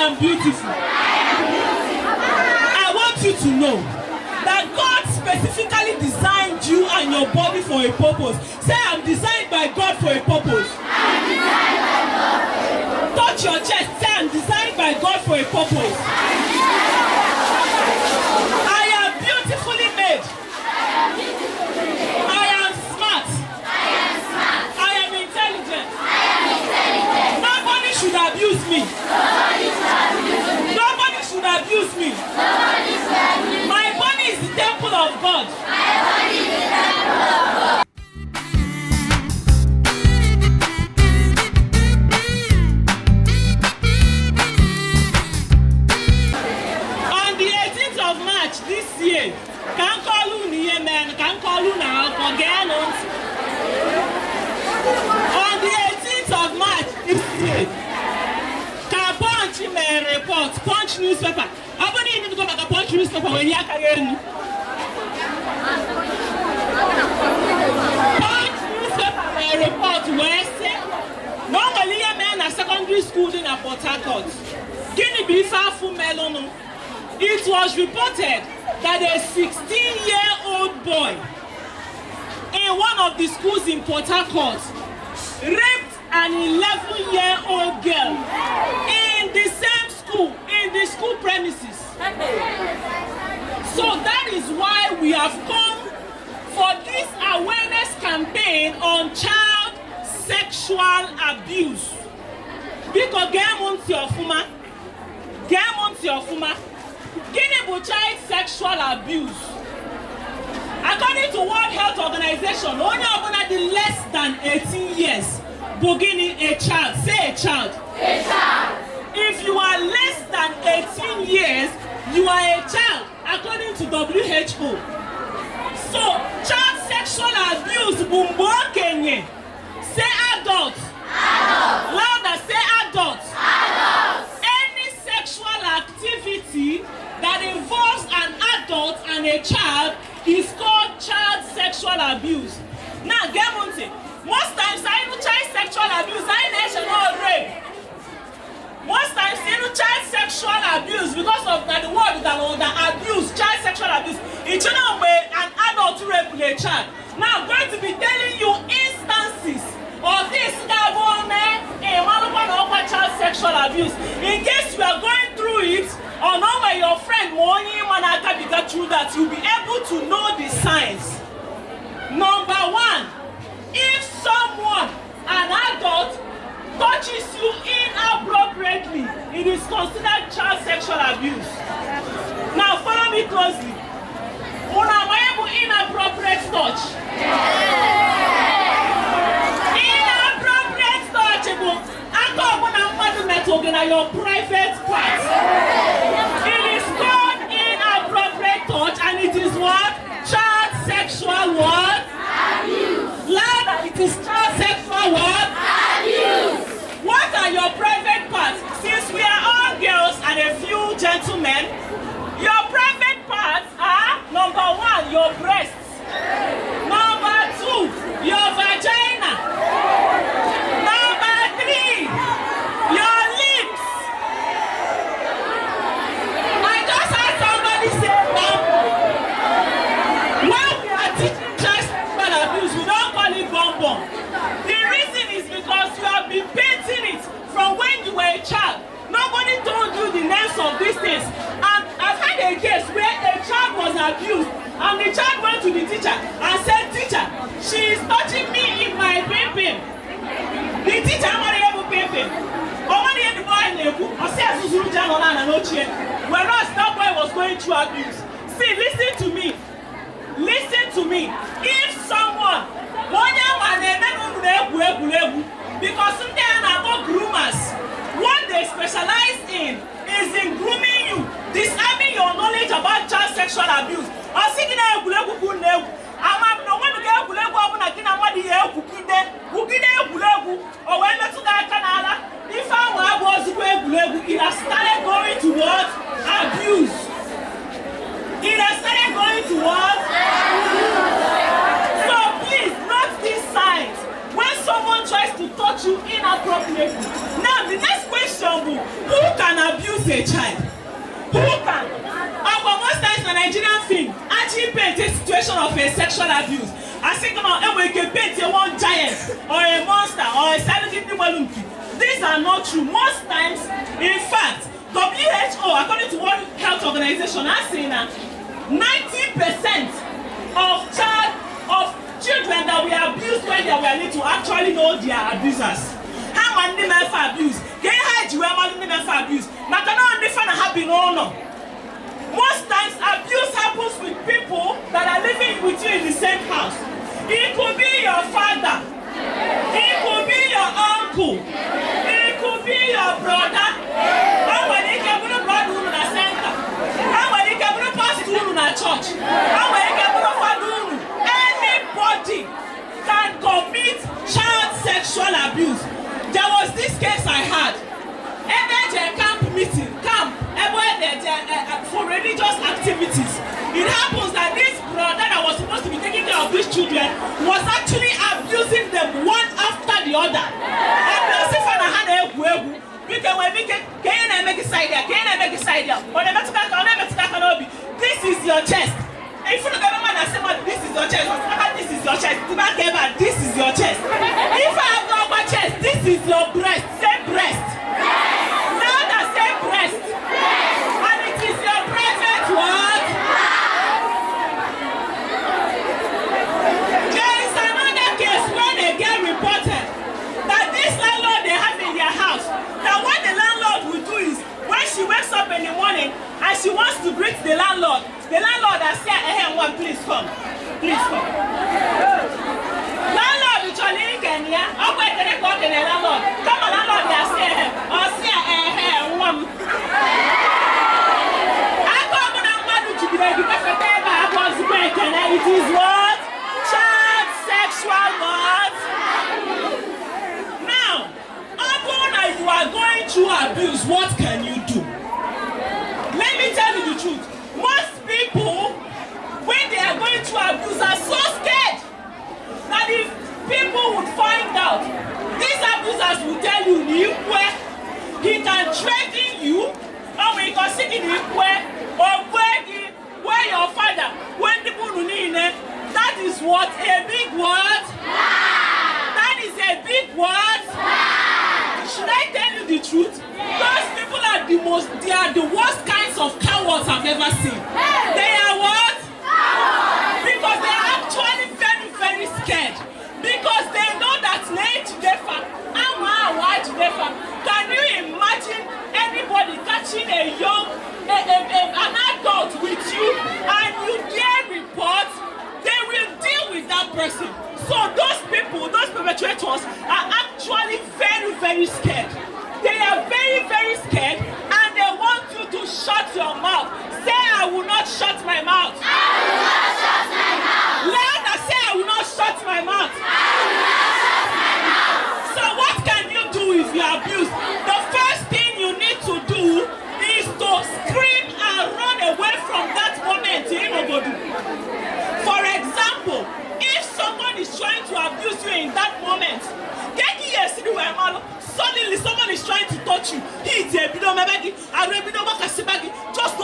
am beautiful. I want you to know that God specifically designed you and your body for a purpose. Say, I'm designed by God for a purpose. Touch your chest. Say, I'm designed by God for a purpose. I am beautifully made. I am smart. I am intelligent. Nobody should abuse me. Nobody should abuse me. My body is the temple of God. On the 18th of March this year, can call you man, can call you now again. On the 18th of March this year, can Punch report, Punch newspaper. I need to go back to Punch newspaper when you are again. Punch newspaper report where say normally a man at secondary school in Port Harcourt. Guinea Bissau for Melon. It was reported that a 16-year-old boy in one of the schools in Port Harcourt raped an 11-year-old girl in the same school, in the school premises. So that is why we have come for this awareness campaign on child sexual abuse. Because Guinea child sexual abuse. According to World Health Organization, only about the less than 18 years, Bogini a child. Say a child. A child. If you are less than 18 years, you are a child, according to WHO. So, child sexual abuse, Kenye. Say adult. Adult. Louder, say adult. Adult. Any sexual activity that involves an adult and a child is called child sexual abuse. Now, get one thing. Most times, I know child sexual abuse, I know rape. Most times, you know child sexual abuse because of the word that abuse, child sexual abuse. It's not way an adult to rape a child. Now, I'm going to be telling you instances of this child sexual abuse. In case you are going through it, or know where your friend through that, you'll be able to know the signs. Number one, if someone, an adult, touches you inappropriately, it is considered child sexual abuse. Now follow me closely. Inappropriate touch. Inappropriate touch. Your private part. It is called inappropriate touch, and it is what? Child sexual what? Abuse. Louder, it is child sexual what? Abuse. What are your private parts? Since we are all girls and a few gentlemen, your private parts are number one, your breasts. Number two, your vagina. Number three, your lips. I just heard somebody say, when we are teaching child sexual abuse, we don't call it bonbon. The reason is because you have been painting it from when you were a child. Nobody told you the names of these things. And I've had a case where a child was abused, and the child went to the teacher and said, "Teacher, she is touching me in my pimpin." The teacher wanted to pimpin. Whereas that boy was going through abuse. See, listen to me. Listen to me. If someone, because sometimes I go groomers, what they specialize in is in grooming you, disarming your knowledge about child sexual abuse. It has started going towards abuse. It has started going towards abuse. So please note these signs when someone tries to touch you inappropriately. Now the next question, abuse a child? Who can? Most times in a Nigerian film actually paint a situation of a sexual abuse. I think we can paint a one giant or a monster or a silent balloon. These are not true. Most times, in fact, WHO, according to World Health Organization, has seen 90% of children that were abused when they were little actually know their abusers. How many men for abuse? Can you hide you many men for abuse? But I don't understand happen or no. Most times, abuse happens with people that are living with you in the same house. It could be your father. It could be your uncle. It could be your brother. Anybody can put a brother in a center. Anybody can put a pastor in a church. Anybody can put a father. Anybody can commit child sexual abuse. There was this case I had. Camp meeting, for religious activities. It happens that this brother that was supposed to be taking care of these children was actually abusing them one after the other. This is your chest. If you look at the man and say, this is your chest, this is your chest, this is your chest. If I have no my chest, this is your breast. Say breast. Louder, say breast. And it is your private what? There is another case when a girl reported that this landlord they have in their house, that what the landlord will do is, when she wakes up in the morning and she wants to greet the landlord has said, hey, one, please come. Please come. Landlord, it's your link and yeah. I'm going to go to the landlord. Come on, landlord, they are saying, oh, say, hey, one. I come on, I'm going to be there because the paper I was making, and it is what? Child sexual what? Now, upon you are going through abuse, what can you do? Let me tell you the truth. Most people, when they are going through abuse, are so scared that if people would find out, these abusers will tell you, he can threaten you, or we can see in or where your father, when the moon that is what? A big what? That is a big what? Should I tell you the truth? Those people are they are the worst kinds of cowards I've ever seen. They are what? Because they are actually very, very scared. Because they know that can you imagine anybody catching an adult with you and you dare report? They will deal with that person. So those people, those perpetrators are actually very, very scared. They are very, very scared and they want you to shut your mouth. Say, I will not shut my mouth. I will not shut my mouth. Louder, say, I will not shut my mouth. I will not shut my mouth. So what can you do if you are abused? The first thing you need to do is to scream and run away from that moment. For example, if someone is trying to abuse you in that moment, suddenly someone is trying to touch you. Just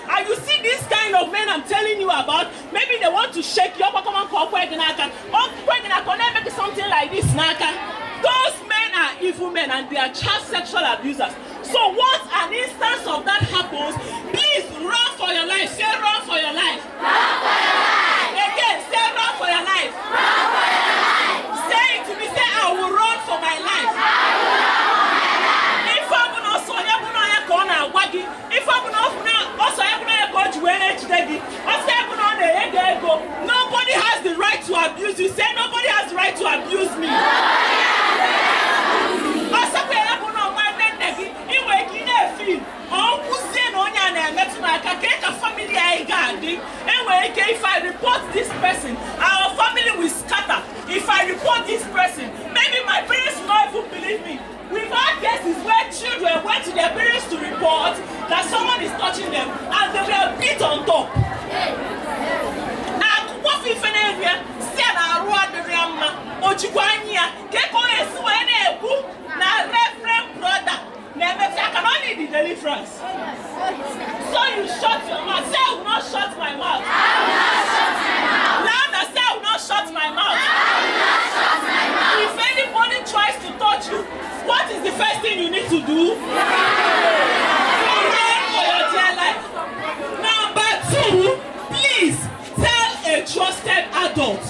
and you see this kind of men I'm telling you about, maybe they want to shake you up, something like this. Those men are evil men and they are child sexual abusers. So once an instance of that happens, please run for your life. Say run for your life. Run for your life. Again, say run for your life. Run for your life. Say it to me, say I will run for my life. I will run for my life. If I'm not so if I'm not also nobody has the right to abuse you. Say nobody has the right to abuse me. If I report this person, our family will scatter. If I report this person, maybe my parents will not even believe me. We've had cases where children went to their parents to report that someone is touching them and they were beat on top. Reverend brother, I can only deliverance. So you shut your mouth. Say, I will not shut my mouth. Louder, say, I will not shut my mouth. If anybody tries to touch you, what is the first thing you need to do? Run for your dear life. Number 2, please tell a trusted adult.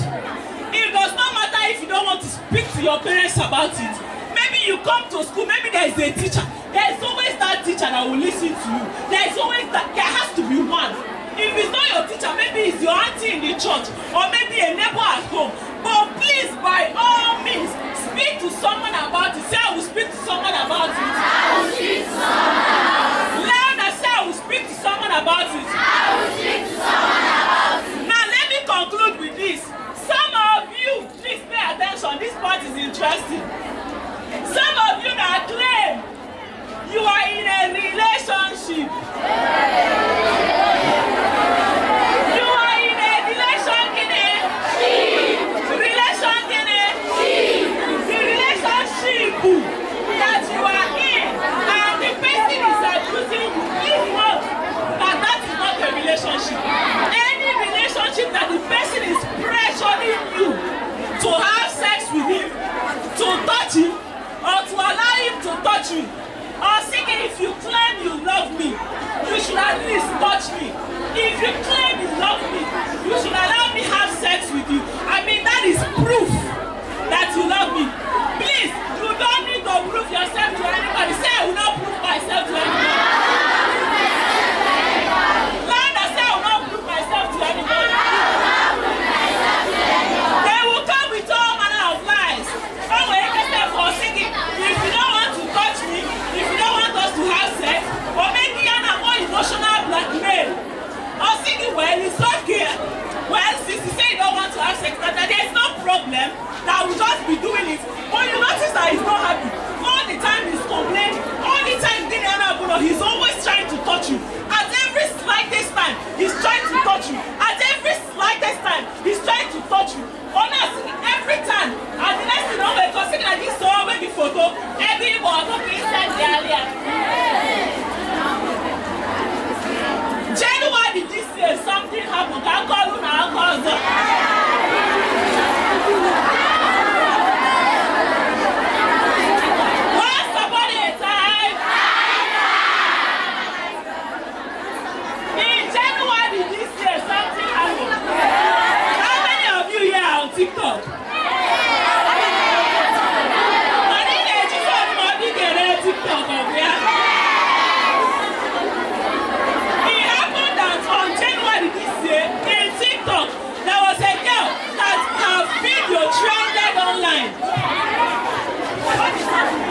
It does not matter if you don't want to speak to your parents about it. Maybe you come to school, maybe there is a teacher. There is always that teacher that will listen to you. There has to be one. If it's not your teacher, maybe it's your auntie in the church, or maybe a neighbor at home. But please, by all means, speak to someone about it. Say, I will speak to someone about it. Louder, say, I will speak to someone about it. Now, let me conclude with this. Some of you, please pay attention. This part is interesting. Some of you that claim you are in a relationship. You are in a relationship. The relationship that you are in, and the person is abusing you. Please know that is not a relationship. Any relationship that the person is pressuring you to have sex with him, to touch him, or to allow him to touch you, or singing, if you claim you love me, you should at least touch me. If you claim you love me, you should allow me have sex with you. I mean, that is proof that you love me. Please, you don't need to prove yourself to anybody. Say, I will not prove myself to anybody. Louder, say, I will not prove myself to anybody. They will come with all manner of lies. Oh, wait, for singing. If you don't want to touch me, if you don't want us to have sex, or maybe you're not more emotional blackmail, or singing, well, it's okay. Well, since you say you don't want to have sex, that there's no problem, that will just be doing it. But you notice that he's not happy. All the time he's complaining. All the time he's always trying to touch you. At every slightest time, he's trying to touch you. At every slightest time, he's trying to touch you. Honestly, every time. And the next thing, we're considering that this so maybe photo, every one of the inside the area. January this year, something happened. I'll call you now, I'll call you. Once upon a time, in January this year, something happened. How many of you here are on TikTok? I didn't just want to get a TikTok of here. It happened that on January this year, in TikTok, there was a girl that her video trended online. What is happening?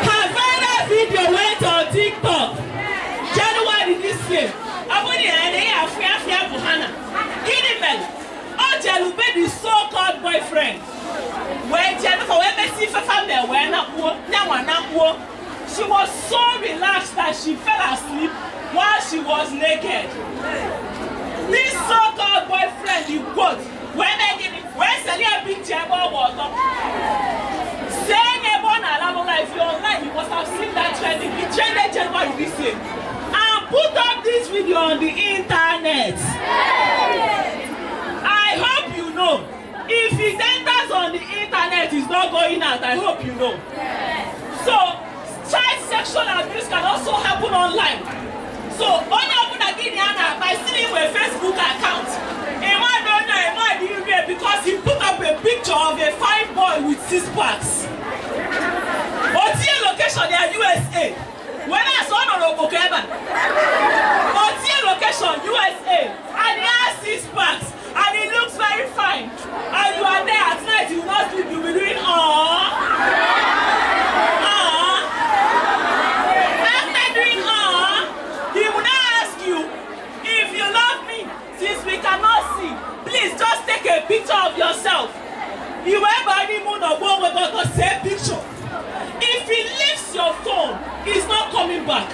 Her viral video went on TikTok. January this year. Abuni ene afia Buhana. Kinimel. Ojelube the so-called boyfriend. When Jennifer when Messi family when na she was so relaxed that she fell asleep while she was naked. This so-called boyfriend, you quote, when Celia picture was up, saying if you're online, you must have seen that trending. It trended January this year. And put up this video on the internet. I hope you know. If it enters on the internet, it's not going out. I hope you know. So, child sexual abuse can also happen online. So, only open a Guineana by stealing a Facebook account. Because he put up a picture of a fine boy with 6 packs. Otie location they are USA. When I saw no Pokemon. Otie location USA. And he has 6 packs. And he looks very fine. And you are there at night, you will not sleep, you will be doing After doing he will not ask you if you love me, since we cannot see. Please just take a picture of yourself. You ever moon or one we're going to say picture. If he leaves your phone, he's not coming back.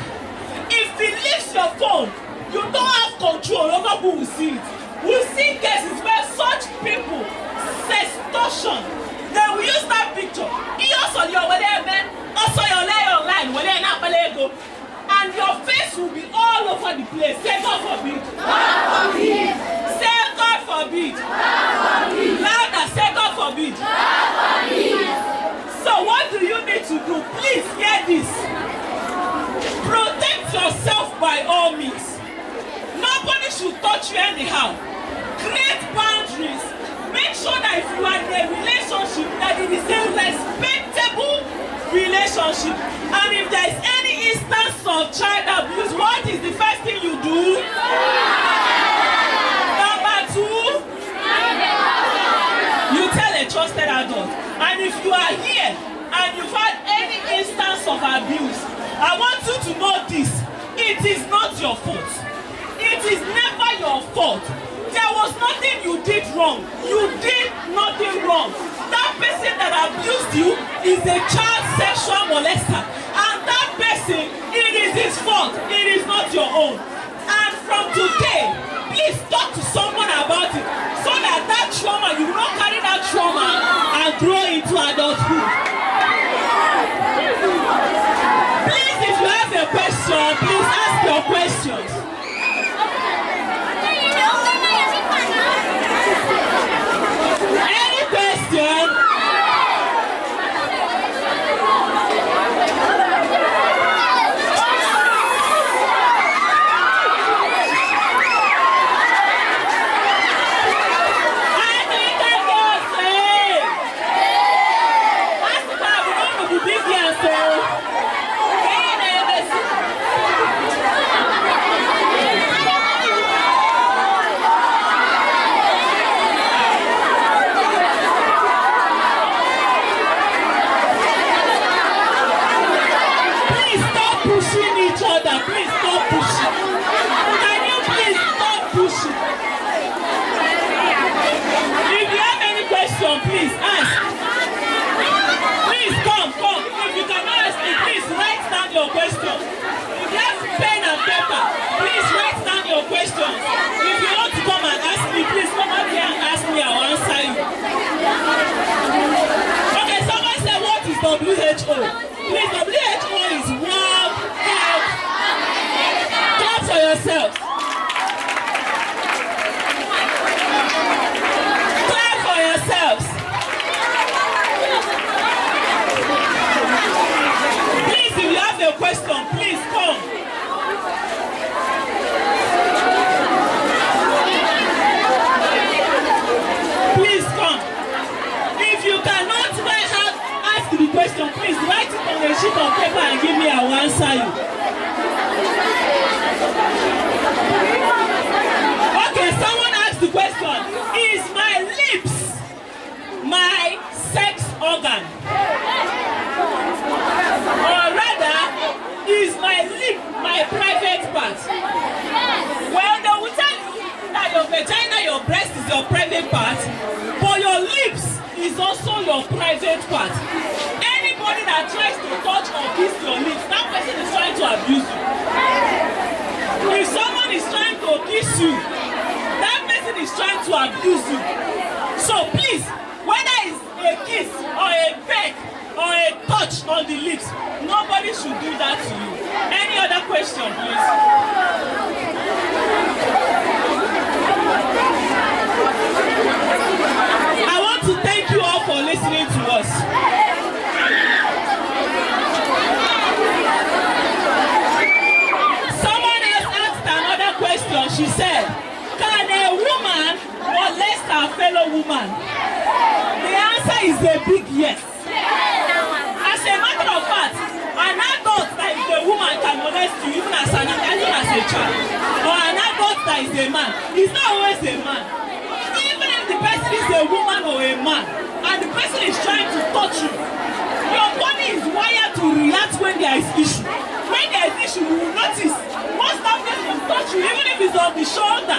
If he leaves your phone, you don't have control over who will see it. We see cases where such people, sextortion, Then we use that picture. He also your man, also your lay online, and your face will be all over the place. Say God forbid. God forbid. Say God forbid. God forbid. Louder, say God forbid. God forbid. So what do you need to do? Please hear this. Protect yourself by all means. Nobody should touch you anyhow. Create boundaries. Make sure that if you are in a relationship, that it is a respectable relationship. And if there is any instance of child abuse, what is the first thing you do? Number two, you tell a trusted adult. And if you are here and you've had any instance of abuse, I want you to know this. It is not your fault. It is never your fault. There was nothing you did wrong. You did nothing wrong. That person that abused you is a child sexual molester. And that person, it is his fault. It is not your own. And from today, please talk to someone about it. So that that trauma, you will not carry that trauma and grow into adulthood. Please, if you have a question, please ask your questions. Any question? Please ask. Please come. If you cannot ask me, please write down your questions. If you have pen and paper, please write down your questions. If you want to come and ask me, please come up here and ask me. I will answer you. Okay, someone said, what is WHO? Please, WHO is World Health. Talk for yourself. Please, if you have a question, please come. Please come. If you cannot ask the question, please write it on a sheet of paper and give me. I will answer you. Okay, someone asked the question. Is my lips my sex organ? Or rather, is my lip my private part? Well, they will tell you that your vagina, your breast is your private part, but your lips is also your private part. Anybody that tries to touch or kiss your lips, that person is trying to abuse you. If someone is trying to kiss you, that person is trying to abuse you. So please, whether it's a kiss or a peck or a touch on the lips, nobody should do that to you. Any other question, please? I want to thank you all for listening to us. Someone else asked another question. She said, can a woman molest her fellow woman? The answer is a big yes. As a matter of fact, an adult that is a woman can molest you even as a child. Or an adult that is a man. He's not always a man. Even if the person is a woman or a man, and the person is trying to touch you, your body is wired to react when there is issue. When there is issue, you will notice. Once that person touch you, even if it's on the shoulder,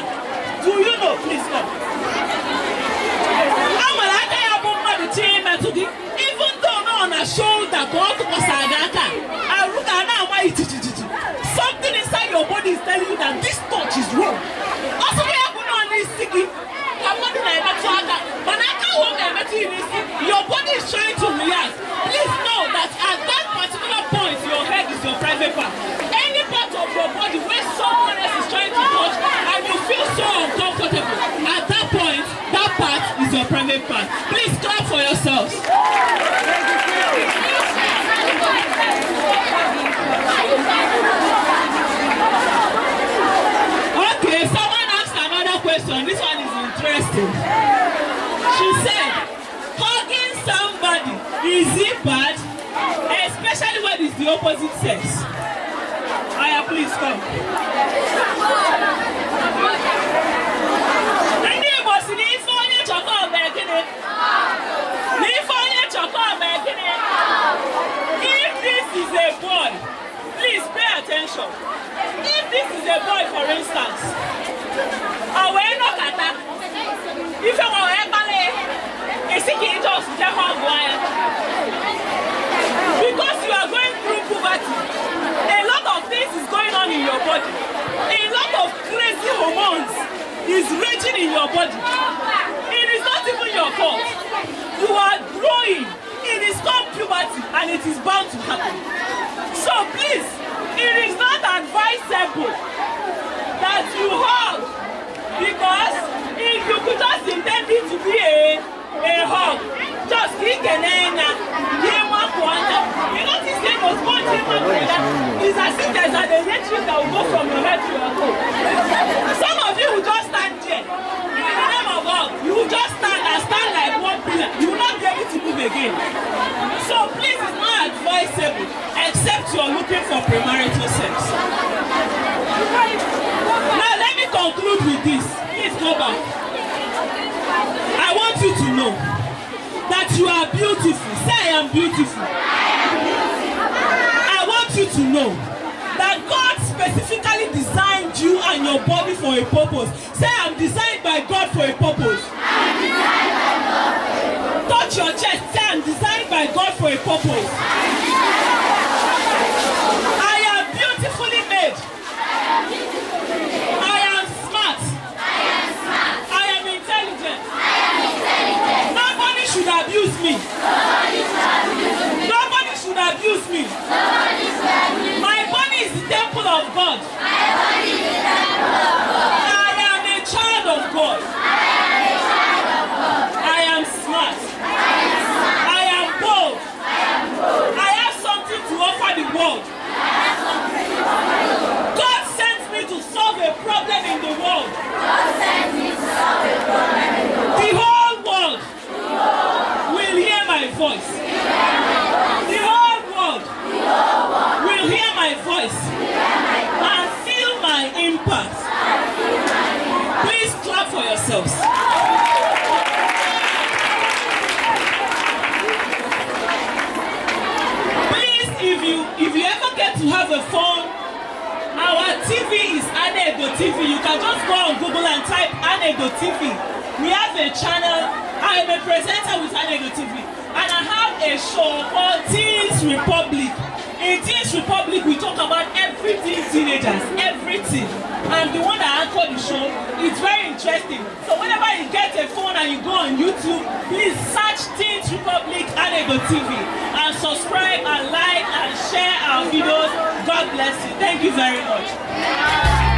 do you know? Please come. Even though not on a shoulder, something inside your body is telling you that this touch is wrong. Also, we have on this sticky. Your your body is trying to react, please know that at that particular point, your head is your private part. Any part of your body where someone else is trying to touch and you feel so uncomfortable, at that point, that part is your private part. Please clap for yourselves. Okay, someone asked another question. This one is interesting. She said, hugging somebody, is it bad? Especially when it's the opposite sex. Aya, please come. If this is a boy, please pay attention. If this is a boy, for instance, if you want because you are going through puberty, a lot of things is going on in your body. A lot of crazy hormones is raging in your body. It is not even your fault. You are growing. It is called puberty and it is bound to happen. So please, it is not advisable that you hug, because if you could just intend it to be a hug, just click an end. You notice there was one it's as if there's an electric that will go from your head to your toe. Some of you will just stand there. In the name of God, you will just stand and stand like one pillar. You will not be able to move again. So please, it's not advisable except you are looking for premarital sex. Now let me conclude with this. Please go back. I want you to know that you are beautiful. Say I am beautiful. I want you to know that God specifically designed you and your body for a purpose. Say I am designed by God for a purpose. Touch your chest. Say I am designed by God for a purpose. I am beautifully made. I am smart. I am intelligent. Nobody should abuse me. Nobody should abuse me. My body is the temple of God. I am a child of God. I am smart. I am bold. I have something to offer the world. God sent me to solve a problem in the world. The whole world will hear my voice. The whole world will hear my voice and feel my impact. Please clap for yourselves. Please, if you ever get to have a phone, our TV is Anego TV. You can just go on Google and type Anego TV. We have a channel. I am a presenter with Anego TV, and I have a show called Teens Republic. In Teens Republic, we talk about everything teenagers, everything. And the one that anchored the show, it's very interesting. So whenever you get a phone and you go on YouTube, please search Teens Republic Anego TV and subscribe and like and share our videos. God bless you. Thank you very much.